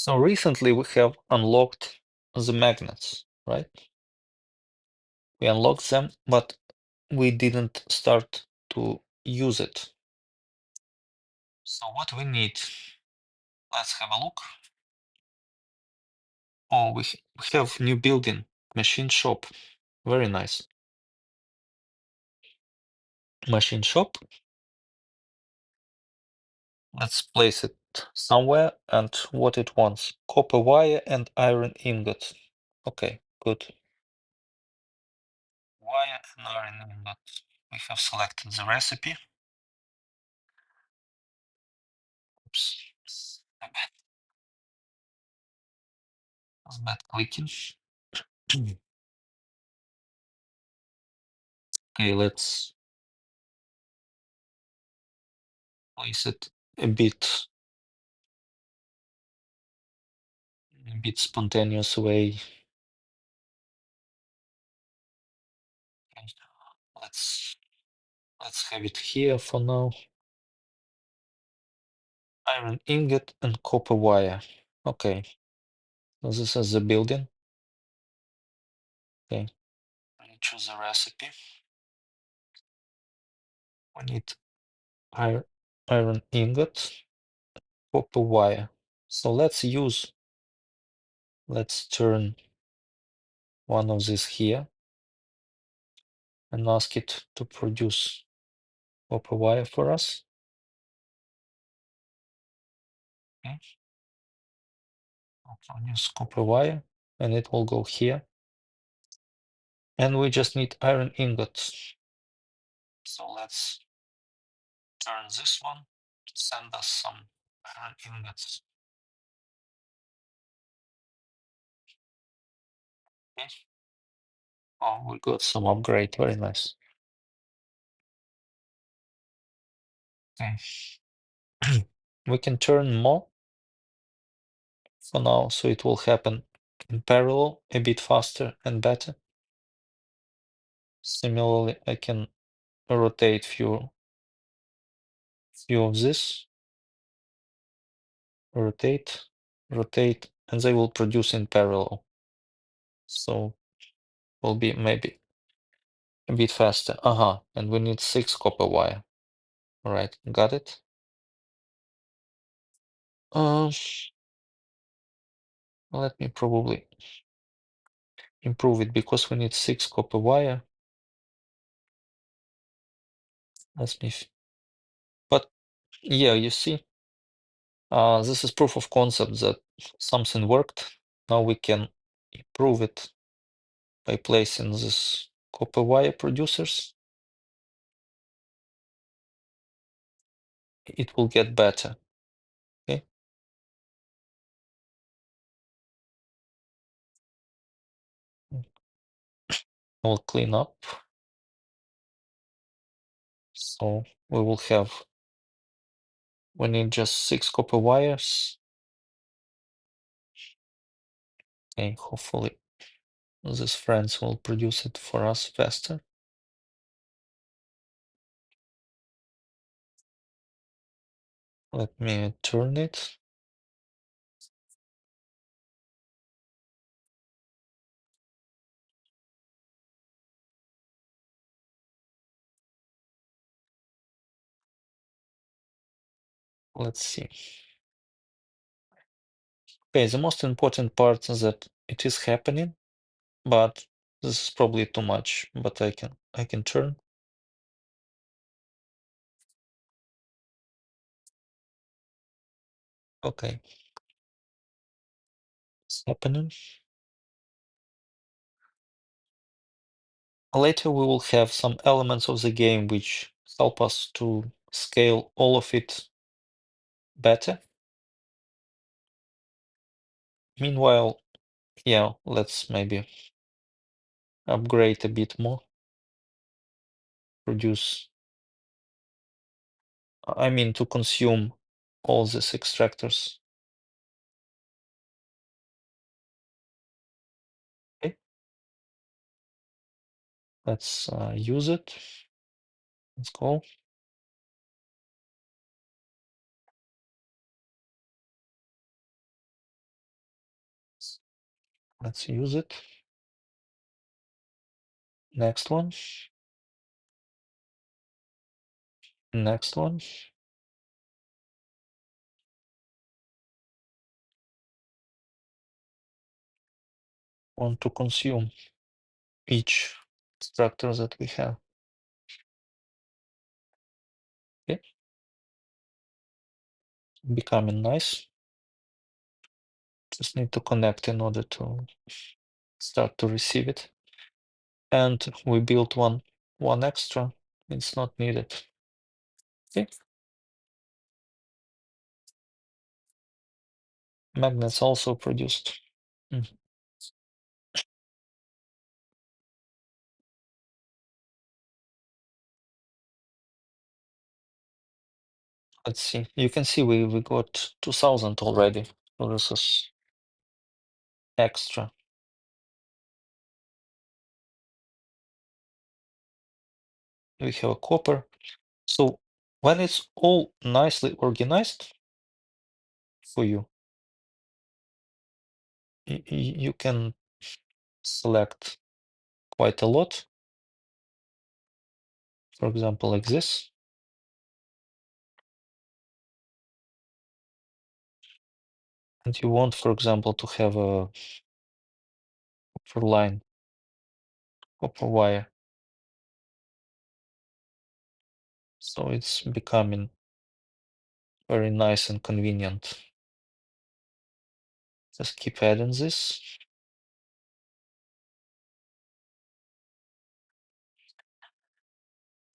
So recently we have unlocked the magnets, right? We unlocked them, but we didn't start to use it. So what we need, let's have a look. Oh, we have new building, machine shop. Very nice. Machine shop. Let's place it somewhere and what it wants. Copper wire and iron ingot. Okay, good. Wire and iron ingot. We have selected the recipe. Oops. Was bad clicking. Okay, let's place it a bit spontaneous way. Okay, let's have it here for now. Iron ingot and copper wire. Okay, so this is the building. Okay, we choose a recipe. We need iron ingot, copper wire. So let's turn one of these here and ask it to produce copper wire for us. Okay. I'll produce copper wire and it will go here. And we just need iron ingots. So let's turn this one to send us some iron ingots. Okay. Oh, we got some upgrade. Very nice. Okay. We can turn more for now, so it will happen in parallel a bit faster and better. Similarly, I can rotate few of this. Rotate, and they will produce in parallel. So will be maybe a bit faster. And we need 6 copper wire. All right, got it. Let me probably improve it because we need 6 copper wire. But yeah, you see, this is proof of concept that something worked. Now we can improve it by placing this copper wire producers. It will get better. Okay. I'll clean up. So we will have, we need just 6 copper wires. Okay, hopefully these friends will produce it for us faster. Let me turn it. Let's see. Okay, the most important part is that it is happening, but this is probably too much, but I can turn. Okay. It's happening. Later we will have some elements of the game which help us to scale all of it better. Meanwhile, yeah, let's maybe upgrade a bit more. Produce, I mean to consume all these extractors. Okay. Let's use it. Let's go. Let's use it. Next one. Next one. Want to consume each structure that we have. Okay. Becoming nice. Just need to connect in order to start to receive it. And we built one extra. It's not needed. Okay. Magnets also produced. Let's see. You can see we got 2000 already. So this is extra. We have a copper. So when it's all nicely organized for you, you can select quite a lot. For example, like this. And you want, for example, to have a copper line, copper wire. So it's becoming very nice and convenient. Just keep adding this.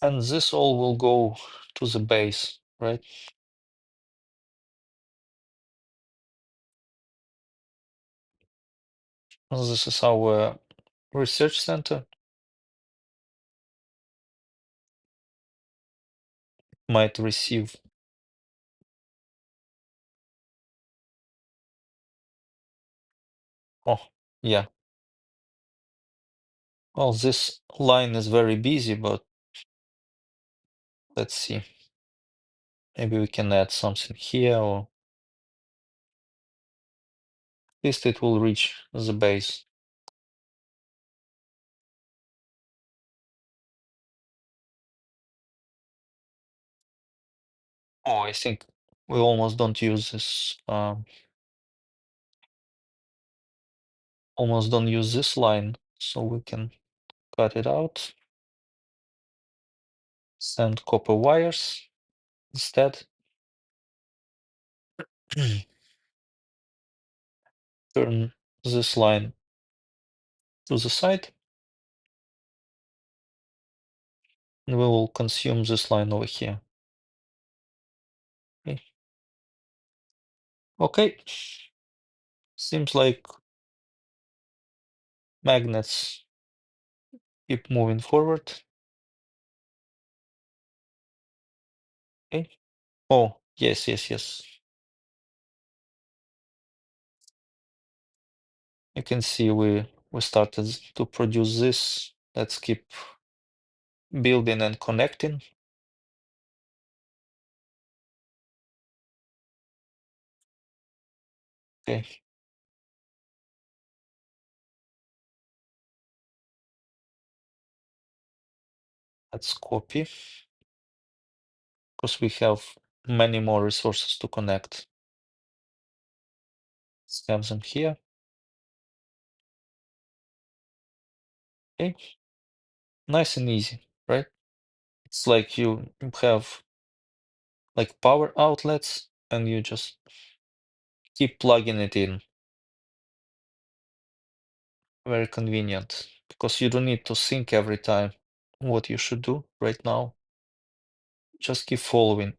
And this all will go to the base, right? This is our research center. Might receive. Oh, yeah. Well, this line is very busy, but let's see. Maybe we can add something here, or at least it will reach the base. Oh, I think we almost don't use this. Almost don't use this line, so we can cut it out. Send copper wires instead. Turn this line to the side, and we will consume this line over here. Okay. Okay. Seems like magnets keep moving forward. Okay. Oh, yes, yes, yes. You can see we started to produce this. Let's keep building and connecting. Okay. Let's copy because we have many more resources to connect. Let's have them here. Okay. Nice and easy, right? It's like you have like power outlets and you just keep plugging it in. Very convenient because you don't need to think every time what you should do right now. Just keep following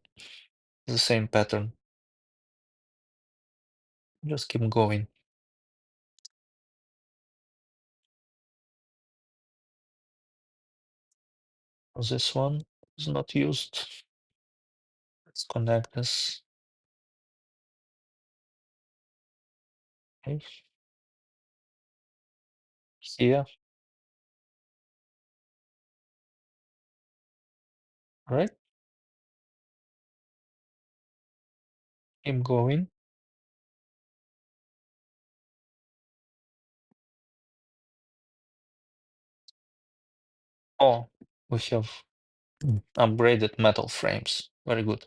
the same pattern. Just keep going. This one is not used. Let's connect this. Okay. Here, right? Keep going. Oh, we have upgraded metal frames. Very good.